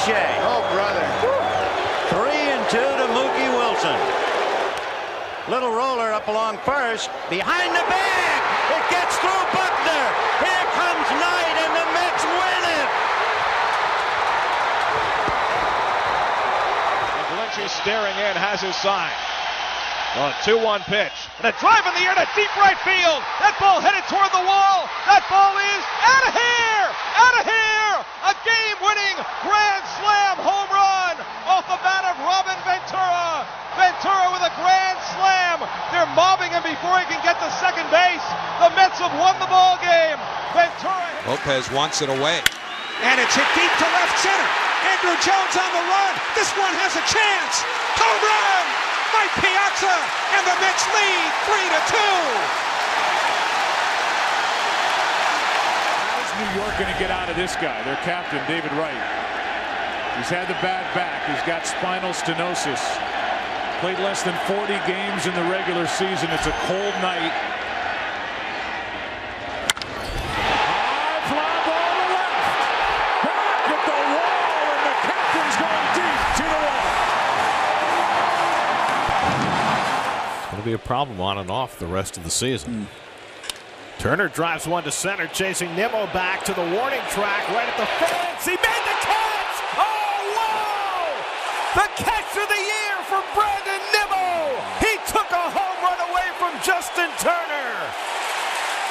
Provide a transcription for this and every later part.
Shea. Oh, brother. 3-2 to Mookie Wilson. Little roller up along first. Behind the bag. It gets through Buckner. Here comes Knight, and the Mets win it. Glinchey staring in, has his sign. A 2-1 pitch. And a drive in the air to deep right field. That ball headed toward the wall. That ball is out of here! Out of here! A game-winning grand slam home run off the bat of Robin Ventura. Ventura with a grand slam. They're mobbing him before he can get to second base. The Mets have won the ball game. Ventura. Lopez wants it away. And it's hit deep to left center. Andrew Jones on the run. This one has a chance. Home run! Mike Piazza, and the Mets lead 3-2. How is New York going to get out of this guy? Their captain, David Wright. He's had the bad back. He's got spinal stenosis. Played less than 40 games in the regular season. It's a cold night. High fly ball to left. Back at the wall, and the captain's going deep to the wall. It'll be a problem on and off the rest of the season. Turner drives one to center, chasing Nimmo back to the warning track right at the fence. He made the catch! Oh, wow! The catch of the year for Brandon Nimmo! He took a home run away from Justin Turner!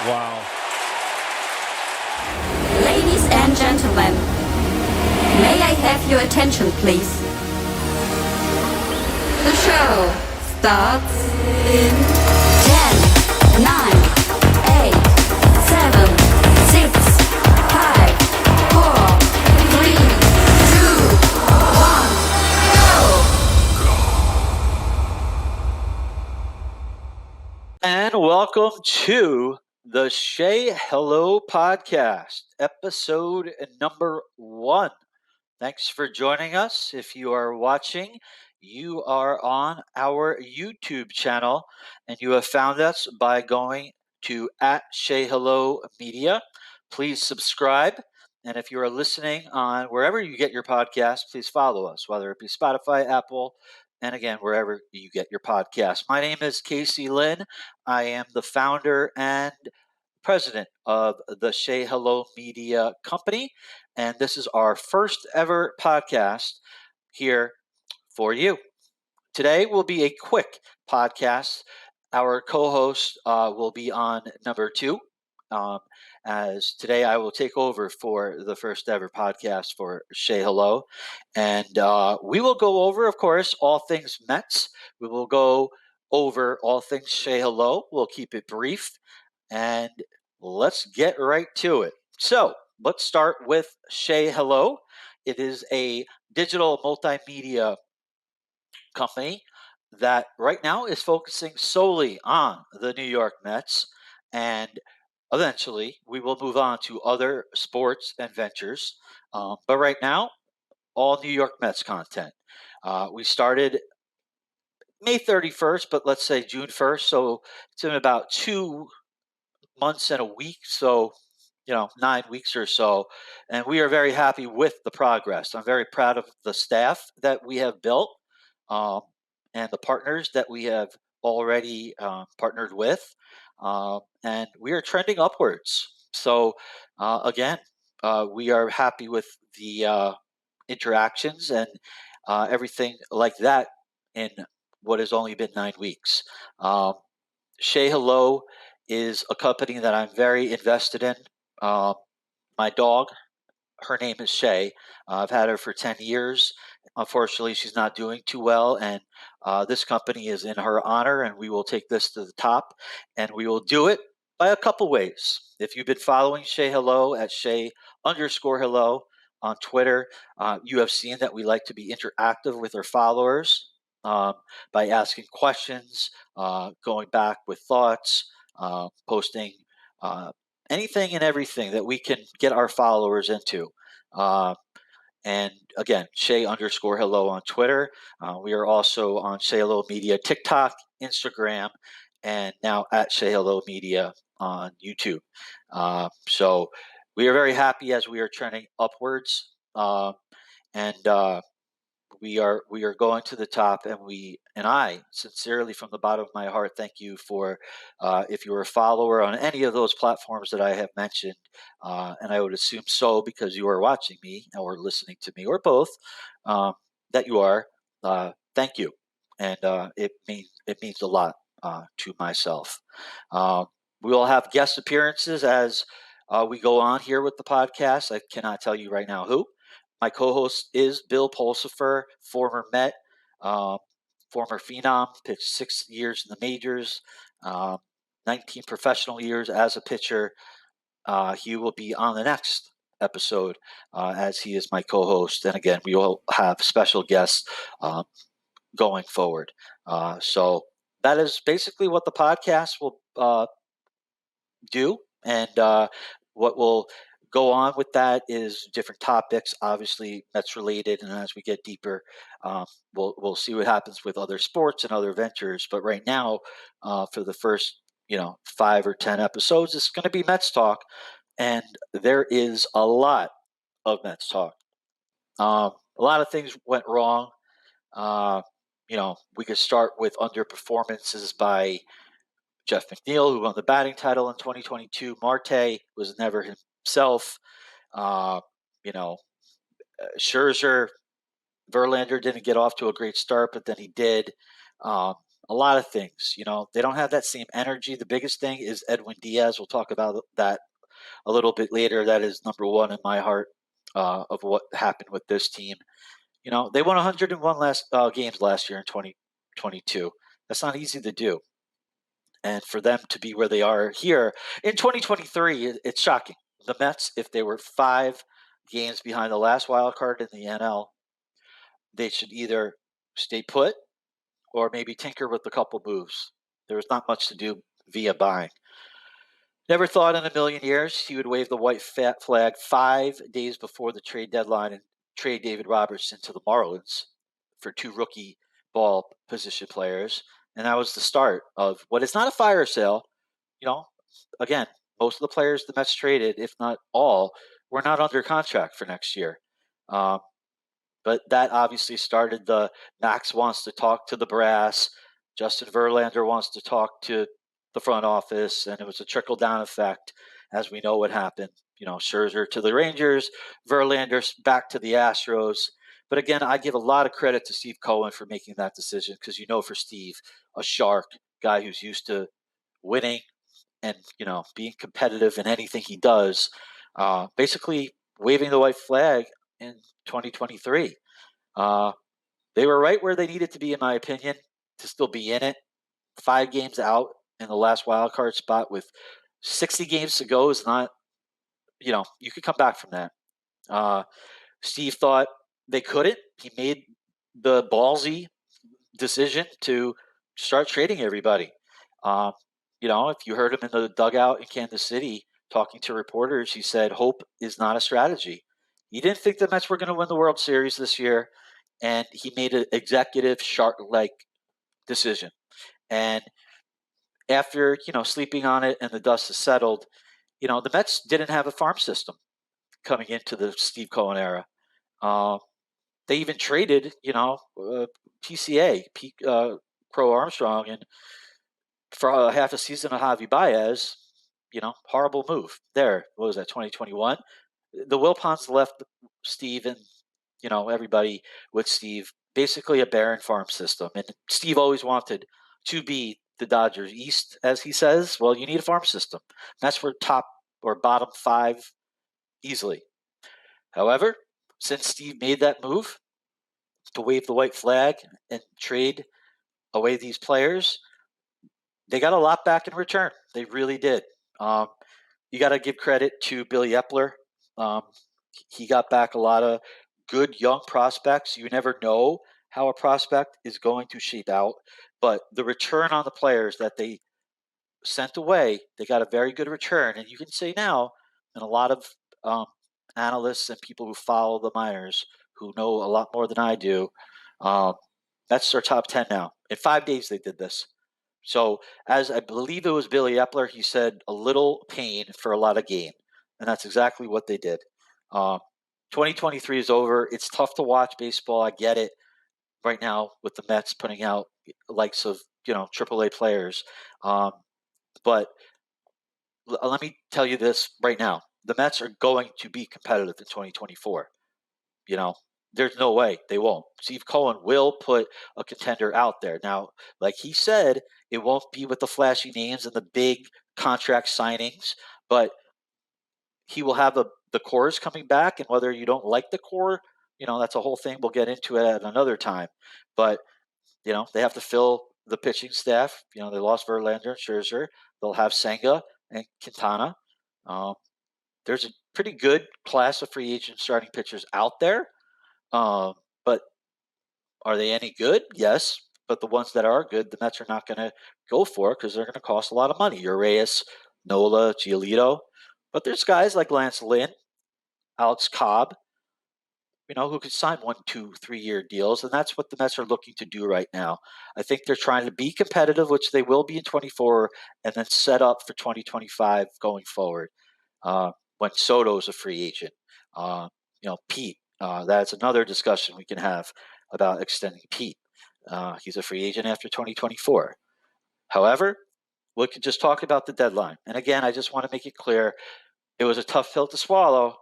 Wow. Ladies and gentlemen, may I have your attention, please? The show starts in 10, 9, 8, 7, 6, 5, 4, 3, 2, 1, go! And welcome to the Shea Hello Podcast, episode number 1. Thanks for joining us. If you are watching, you are on our YouTube channel, and you have found us by going to @ShayHelloMedia. Please subscribe, and if you are listening on wherever you get your podcast, please follow us, whether it be Spotify, Apple, and again, wherever you get your podcast. My name is Casey Lynn. I am the founder and president of the Shea Hello Media Company, and this is our first ever podcast here for you. Today will be a quick podcast. Our co-host will be on number 2, as today I will take over for the first ever podcast for Shea Hello. And we will go over, of course, all things Mets. We will go over all things Shea Hello. We'll keep it brief, and let's get right to it. So let's start with Shea Hello. It is a digital multimedia company that right now is focusing solely on the New York Mets, and eventually we will move on to other sports and ventures. But right now, all New York Mets content. We started May 31st, but let's say June 1st. So it's in about 2 months and a week. So 9 weeks or so. And we are very happy with the progress. I'm very proud of the staff that we have built. And the partners that we have already partnered with, and we are trending upwards. So again, we are happy with the interactions and everything like that in what has only been 9 weeks. Shea Hello is a company that I'm very invested in. My dog, her name is Shea. I've had her for 10 years. Unfortunately, she's not doing too well, and this company is in her honor, and we will take this to the top, and we will do it by a couple ways. If you've been following Shea Hello at Shea_Hello on Twitter, you have seen that we like to be interactive with our followers by asking questions, going back with thoughts, posting anything and everything that we can get our followers into. And again, Shea_Hello on Twitter. We are also on Shea Hello Media TikTok, Instagram, and now at Shea Hello Media on YouTube. So we are very happy as we are trending upwards. and we are going to the top, and I sincerely, from the bottom of my heart, thank you for if you're a follower on any of those platforms that I have mentioned, and I would assume so because you are watching me or listening to me or both, that you are. Thank you, and it means a lot to myself. Um, we will have guest appearances as we go on here with the podcast. I cannot tell you right now who. My co-host is Bill Pulsifer, former Met, uh, former Phenom, pitched 6 years in the majors, uh, 19 professional years as a pitcher. He will be on the next episode as he is my co-host. And again, we will have special guests going forward. So that is basically what the podcast will do. And what will go on with that is different topics, obviously Mets related. And as we get deeper, we'll see what happens with other sports and other ventures. But right now, for the first 5 or 10 episodes, it's going to be Mets talk, and there is a lot of Mets talk. A lot of things went wrong. Uh, we could start with underperformances by Jeff McNeil, who won the batting title in 2022. Marte was never himself. Uh, you know, Scherzer, Verlander didn't get off to a great start, but then he did. Um, a lot of things. They don't have that same energy. The biggest thing is Edwin Diaz. We'll talk about that a little bit later. That is number one in my heart of what happened with this team. They won 101 games last year in 2022. That's not easy to do. And for them to be where they are here in 2023, it's shocking. The Mets, if they were 5 games behind the last wild card in the NL, they should either stay put or maybe tinker with a couple moves. There was not much to do via buying. Never thought in a million years he would wave the white flag 5 days before the trade deadline and trade David Robertson to the Marlins for 2 rookie ball position players. And that was the start of what is not a fire sale. Again, most of the players the Mets traded, if not all, were not under contract for next year. But that obviously started the Max wants to talk to the brass. Justin Verlander wants to talk to the front office, and it was a trickle-down effect, as we know what happened. Scherzer to the Rangers, Verlander back to the Astros. But again, I give a lot of credit to Steve Cohen for making that decision because for Steve, a shark, guy who's used to winning and being competitive in anything he does, basically waving the white flag in 2023. They were right where they needed to be, in my opinion, to still be in it. 5 games out in the last wild card spot with 60 games to go is not, you could come back from that. Steve thought they couldn't. He made the ballsy decision to start trading everybody. If you heard him in the dugout in Kansas City talking to reporters, he said hope is not a strategy. He didn't think the Mets were going to win the World Series this year, and he made an executive shark-like decision. And after sleeping on it and the dust has settled, the Mets didn't have a farm system coming into the Steve Cohen era. They even traded, PCA, Pro Armstrong, and for half a season of Javi Baez, horrible move there. What was that, 2021? The Wilpons left Steve and, everybody with Steve, basically a barren farm system. And Steve always wanted to be the Dodgers East, as he says. Well, you need a farm system. That's where top or bottom 5 easily. However, since Steve made that move to wave the white flag and trade away these players, they got a lot back in return. They really did. You got to give credit to Billy Epler. He got back a lot of good young prospects. You never know how a prospect is going to shape out, but the return on the players that they sent away, they got a very good return. And you can say now, and a lot of analysts and people who follow the minors who know a lot more than I do, that's their top 10 now. In 5 days, they did this. So, as I believe it was Billy Epler, he said a little pain for a lot of gain. And that's exactly what they did. 2023 is over. It's tough to watch baseball. I get it right now with the Mets putting out likes of, AAA players. But let me tell you this right now. The Mets are going to be competitive in 2024. There's no way they won't. Steve Cohen will put a contender out there. Now, like he said, it won't be with the flashy names and the big contract signings, but he will have the cores coming back. And whether you don't like the core, that's a whole thing. We'll get into it at another time. But, they have to fill the pitching staff. They lost Verlander and Scherzer. They'll have Senga and Quintana. There's a pretty good class of free agent starting pitchers out there. But are they any good? Yes. But the ones that are good, the Mets are not going to go for because they're going to cost a lot of money. Urias, Nola, Giolito. But there's guys like Lance Lynn, Alex Cobb, who could sign 1, 2, 3-year deals. And that's what the Mets are looking to do right now. I think they're trying to be competitive, which they will be in 24, and then set up for 2025 going forward. When Soto's a free agent, Pete, that's another discussion we can have about extending Pete. He's a free agent after 2024. However, we could just talk about the deadline. And again, I just want to make it clear, it was a tough pill to swallow,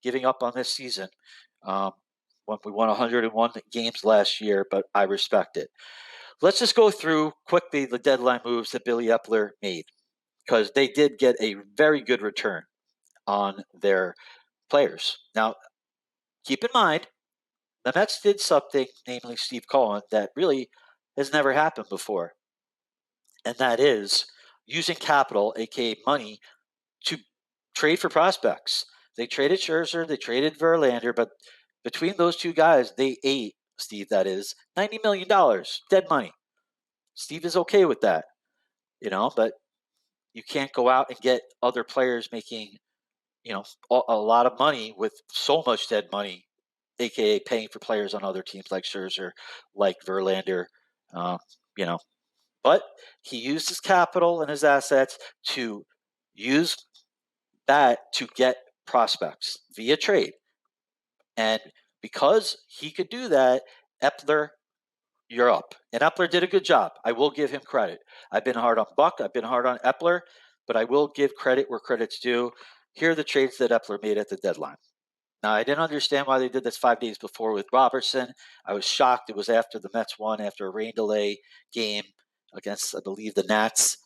giving up on this season. When we won 101 games last year, but I respect it. Let's just go through quickly the deadline moves that Billy Epler made, because they did get a very good return on their players. Now, keep in mind, the Mets did something, namely Steve Cohen, that really has never happened before. And that is using capital, aka money, to trade for prospects. They traded Scherzer, they traded Verlander, but between those two guys, they ate, Steve, that is, $90 million, dead money. Steve is okay with that, but you can't go out and get other players making, a lot of money with so much dead money, aka paying for players on other teams like Scherzer, like Verlander, you know. But he used his capital and his assets to use that to get prospects via trade. And because he could do that, Epler, you're up. And Epler did a good job. I will give him credit. I've been hard on Buck. I've been hard on Epler, but I will give credit where credit's due. Here are the trades that Epler made at the deadline. Now, I didn't understand why they did this 5 days before with Robertson. I was shocked. It was after the Mets won after a rain delay game against, I believe, the Nats.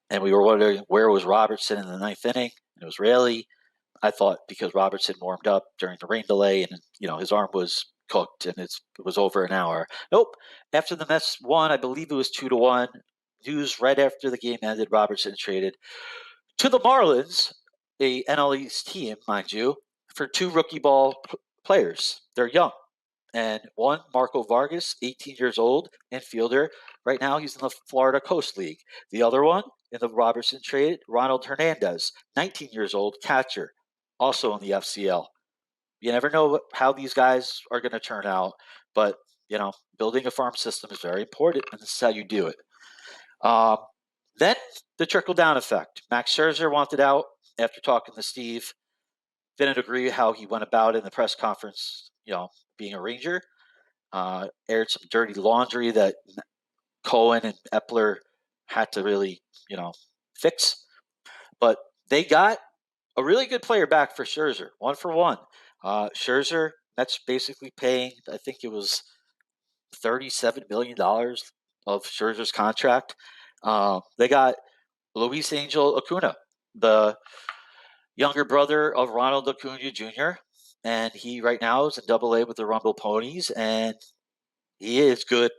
And we were wondering where was Robertson in the ninth inning. And it was Raley. I thought because Robertson warmed up during the rain delay and, his arm was cooked and it was over an hour. Nope. After the Mets won, I believe it was 2-1. News right after the game ended, Robertson traded to the Marlins, a NL East team, mind you, for 2 rookie ball players. They're young. And one, Marco Vargas, 18 years old, infielder. Right now, he's in the Florida Coast League. The other one, in the Robertson trade, Ronald Hernandez, 19 years old, catcher, also in the FCL. You never know how these guys are going to turn out, but, building a farm system is very important, and this is how you do it. Then the trickle-down effect. Max Scherzer wanted out after talking to Steve. Didn't agree how he went about it in the press conference, being a Ranger. Aired some dirty laundry that Cohen and Epler had to really, fix. But they got a really good player back for Scherzer, 1-for-1. Scherzer, that's basically paying, I think it was $37 million of Scherzer's contract. They got Luis Angel Acuna, the younger brother of Ronald Acuna Jr., and he right now is in Double-A with the Rumble Ponies, and he is good.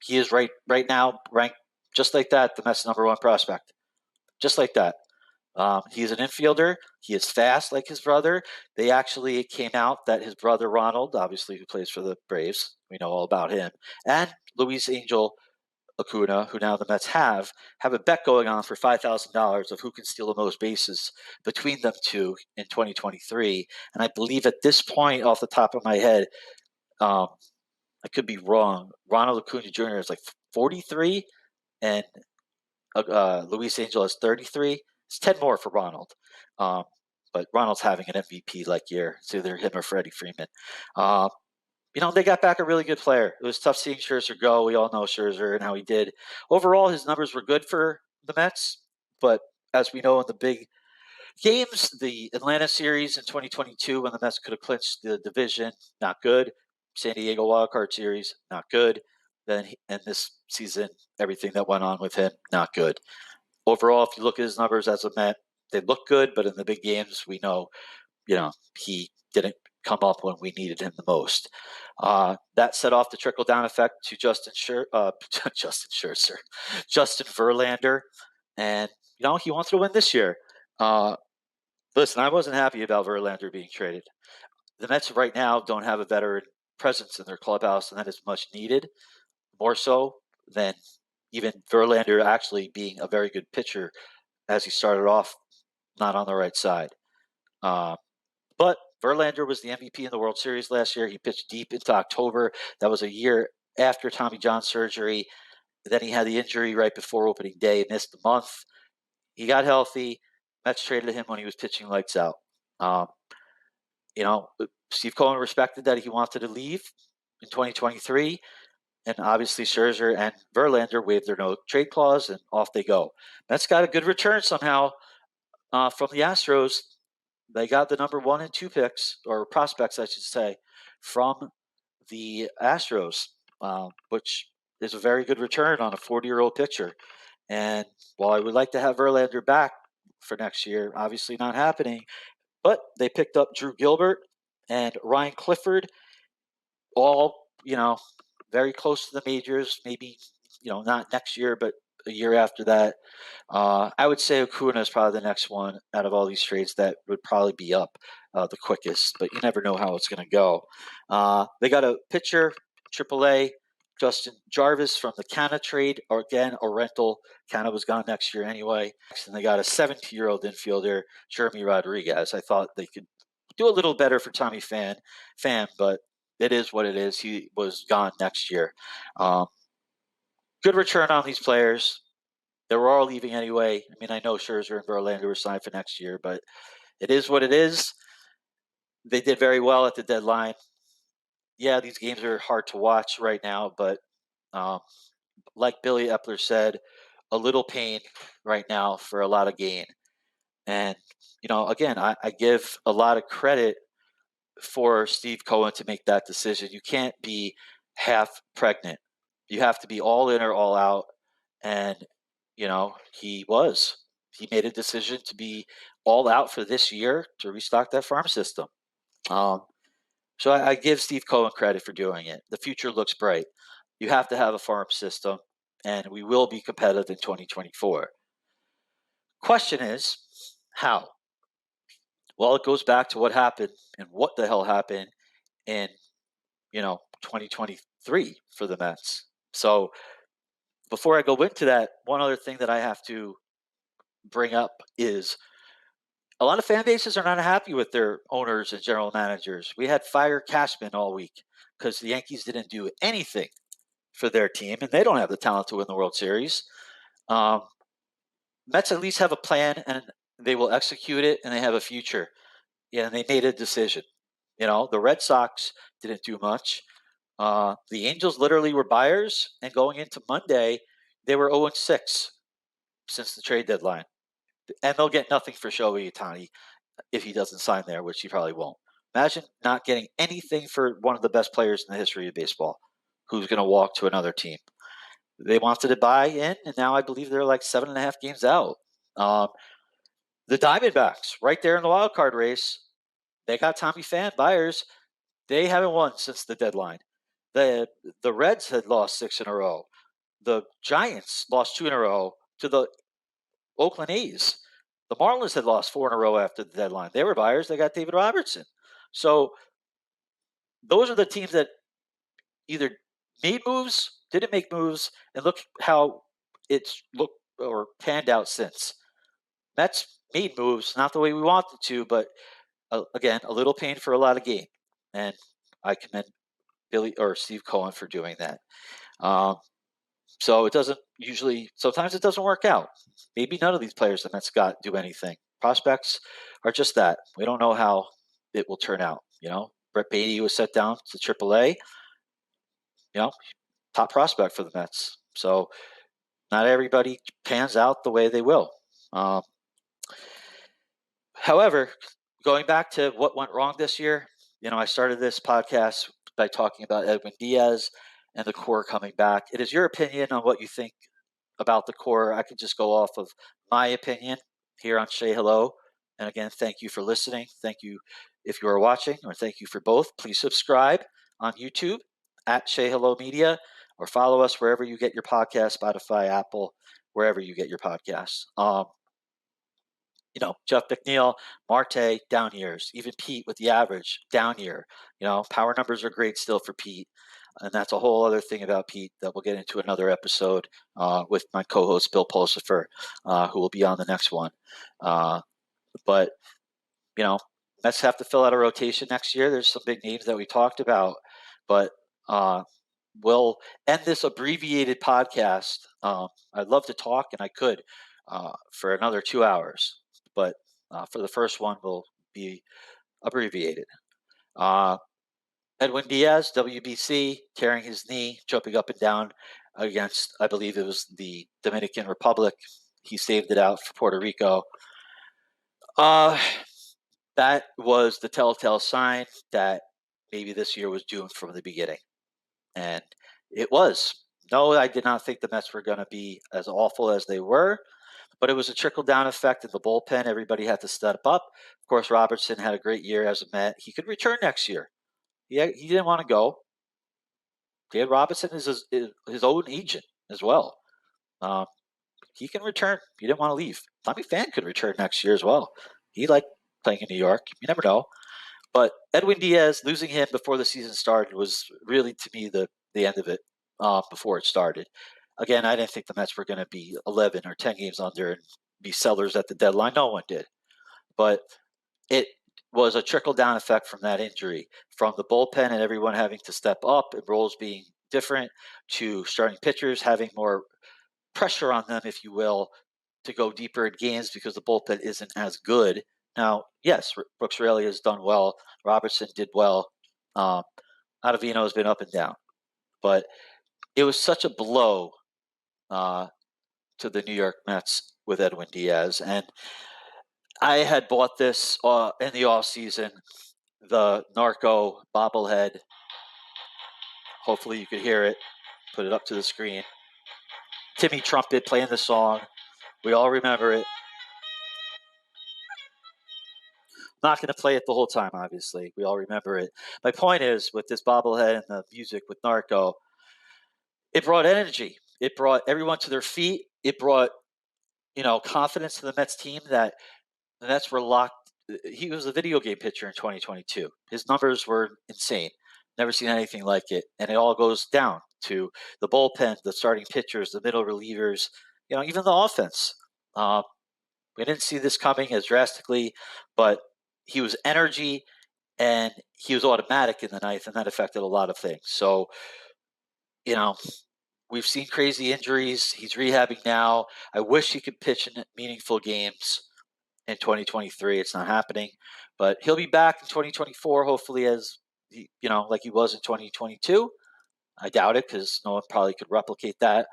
He is right now ranked just like that, the Mets' number 1 prospect. Just like that. He's an infielder. He is fast like his brother. They actually came out that his brother Ronald, obviously who plays for the Braves, we know all about him, and Luis Angel Acuna, who now the Mets have a bet going on for $5,000 of who can steal the most bases between them two in 2023. And I believe at this point, off the top of my head, I could be wrong, Ronald Acuna Jr. is like 43, and Luis Angel is 33. It's 10 more for Ronald. but Ronald's having an MVP-like year. It's either him or Freddie Freeman. They got back a really good player. It was tough seeing Scherzer go. We all know Scherzer and how he did. Overall, his numbers were good for the Mets, but as we know in the big games, the Atlanta series in 2022 when the Mets could have clinched the division, not good. San Diego wildcard series, not good. And this season, everything that went on with him, not good. Overall, if you look at his numbers as a Met, they look good, but in the big games, we know, he didn't come up when we needed him the most. That set off the trickle-down effect to Justin Scherzer, Justin Verlander, and he wanted to win this year. Listen, I wasn't happy about Verlander being traded. The Mets right now don't have a veteran presence in their clubhouse, and that is much needed, more so than even Verlander actually being a very good pitcher as he started off not on the right side. But Verlander was the MVP in the World Series last year. He pitched deep into October. That was a year after Tommy John surgery. Then he had the injury right before opening day, missed a month. He got healthy. Mets traded him when he was pitching lights out. Steve Cohen respected that he wanted to leave in 2023. And obviously Scherzer and Verlander waived their no trade clause, and off they go. Mets got a good return somehow from the Astros. They got the number 1 and 2 picks, or prospects, I should say, from the Astros, which is a very good return on a 40-year-old pitcher. And while I would like to have Verlander back for next year, obviously not happening, but they picked up Drew Gilbert and Ryan Clifford, all, very close to the majors, maybe, not next year, but a year after that. I would say Acuna is probably the next one out of all these trades that would probably be up the quickest, but you never know how it's going to go. They got a pitcher, AAA, Justin Jarvis from the Canna trade, or again, a rental. Canna was gone next year anyway. And they got a 17-year-old infielder, Jeremy Rodriguez. I thought they could do a little better for Tommy Pham, but it is what it is. He was gone next year. Good return on these players. They were all leaving anyway. I mean, I know Scherzer and Verlander were signed for next year, but it is what it is. They did very well at the deadline. Yeah, these games are hard to watch right now, but like Billy Epler said, a little pain right now for a lot of gain. And, again, I give a lot of credit for Steve Cohen to make that decision. You can't be half pregnant. You have to be all in or all out. And, he was. He made a decision to be all out for this year to restock that farm system. So I give Steve Cohen credit for doing it. The future looks bright. You have to have a farm system, and we will be competitive in 2024. Question is, how? Well, it goes back to what happened and what the hell happened in, 2023 for the Mets. So before I go into that, one other thing that I have to bring up is a lot of fan bases are not happy with their owners and general managers. We had fire Cashman all week because the Yankees didn't do anything for their team, and they don't have the talent to win the World Series. Mets at least have a plan, and they will execute it, and they have a future. Yeah, and they made a decision. The Red Sox didn't do much. The Angels literally were buyers, and going into Monday, they were 0-6 since the trade deadline. And they'll get nothing for Shohei Ohtani if he doesn't sign there, which he probably won't. Imagine not getting anything for one of the best players in the history of baseball who's going to walk to another team. They wanted to buy in, and now I believe they're like 7.5 games out. The Diamondbacks, right there in the wild card race, they got Tommy Pham buyers. They haven't won since the deadline. The Reds had lost 6 in a row. The Giants lost 2 in a row to the Oakland A's. The Marlins had lost 4 in a row after the deadline. They were buyers. They got David Robertson. So those are the teams that either made moves, didn't make moves, and look how it's looked or panned out since. Mets made moves, not the way we wanted to, but again, a little pain for a lot of gain. And I commend Steve Cohen for doing that. So it doesn't sometimes it doesn't work out. Maybe none of these players the Mets got do anything. prospects are just that. We don't know how it will turn out. Brett Beatty was set down to AAA. Top prospect for the Mets. So not everybody pans out the way they will. However, going back to what went wrong this year, I started this podcast by talking about Edwin Diaz and the core coming back. It is your opinion on what you think about the core. I can just go off of my opinion here on Shea Hello. And again, thank you for listening. Thank you if you are watching, or thank you for both. Please subscribe on YouTube at Shea Hello Media, or follow us wherever you get your podcast, Spotify, Apple, wherever you get your podcasts. Jeff McNeil, Marte, down years. Even Pete with the average, down year. Power numbers are great still for Pete. And that's a whole other thing about Pete that we'll get into another episode with my co-host, Bill Pulsifer, who will be on the next one. But, Mets have to fill out a rotation next year. There's some big names that we talked about. But we'll end this abbreviated podcast. I'd love to talk, and I could, for another 2 hours. But for the first one, will be abbreviated. Edwin Diaz, WBC, tearing his knee, jumping up and down against, I believe it was the Dominican Republic. He saved it out for Puerto Rico. That was the telltale sign that maybe this year was doomed from the beginning. And it was. No, I did not think the Mets were going to be as awful as they were. But it was a trickle-down effect in the bullpen. Everybody had to step up. Of course, Robertson had a great year as a Met. He could return next year. He didn't want to go. Dan Robinson is his own agent as well. He can return. He didn't want to leave. Tommy Pham could return next year as well. He liked playing in New York. You never know. But Edwin Diaz, losing him before the season started was really, to me, the end of it before it started. Again, I didn't think the Mets were going to be 11 or 10 games under and be sellers at the deadline. No one did. But it was a trickle-down effect from that injury, from the bullpen and everyone having to step up and roles being different, to starting pitchers having more pressure on them, if you will, to go deeper in games because the bullpen isn't as good. Now, yes, Brooks Raley has done well. Robertson did well. Ottavino has been up and down. But it was such a blow to the New York Mets with Edwin Diaz. And I had bought this in the offseason, the Narco bobblehead. Hopefully you could hear it. Put it up to the screen. Timmy Trumpet playing the song. We all remember it. Not going to play it the whole time, obviously. We all remember it. My point is, with this bobblehead and the music with Narco, it brought energy. It brought everyone to their feet. It brought, confidence to the Mets team that the Mets were locked. He was a video game pitcher in 2022. His numbers were insane. Never seen anything like it. And it all goes down to the bullpen, the starting pitchers, the middle relievers, even the offense. We didn't see this coming as drastically, but he was energy and he was automatic in the ninth, and that affected a lot of things. So, we've seen crazy injuries. He's rehabbing now. I wish he could pitch in meaningful games in 2023. It's not happening, but he'll be back in 2024, hopefully, as like he was in 2022. I doubt it because no one probably could replicate that.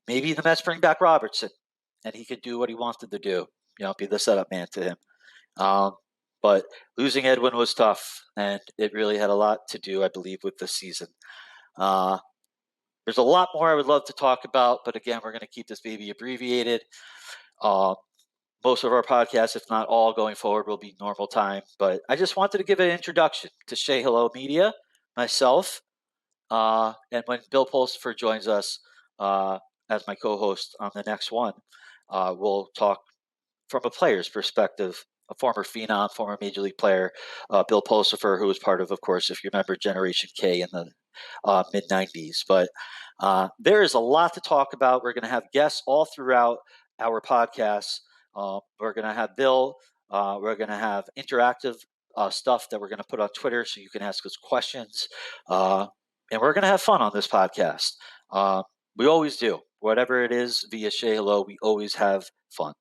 Maybe the Mets bring back Robertson and he could do what he wanted to do, be the setup man to him. But losing Edwin was tough, and it really had a lot to do, I believe, with the season. There's a lot more I would love to talk about, but again, we're going to keep this baby abbreviated. Most of our podcasts, if not all, going forward will be normal time. But I just wanted to give an introduction to Shea Hello Media, myself, and when Bill Pulsifer joins us as my co-host on the next one, we'll talk from a player's perspective, a former phenom, former major league player, Bill Pulsifer, who was part of course, if you remember, Generation K in the mid-'90s. But there is a lot to talk about. We're going to have guests all throughout our podcasts. We're going to have Bill. We're going to have interactive stuff that we're going to put on Twitter so you can ask us questions. And we're going to have fun on this podcast. We always do. Whatever it is via Shea Hello, we always have fun.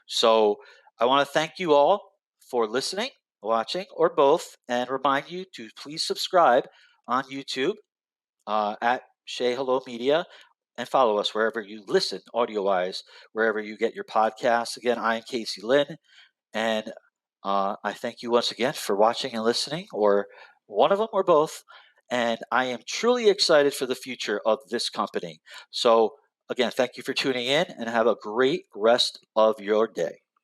So I want to thank you all for listening, watching, or both, and remind you to please subscribe on YouTube at Shea Hello Media and follow us wherever you listen, audio-wise, wherever you get your podcasts. Again, I am Casey Lynn, and I thank you once again for watching and listening, or one of them or both. And I am truly excited for the future of this company. So, again, thank you for tuning in and have a great rest of your day.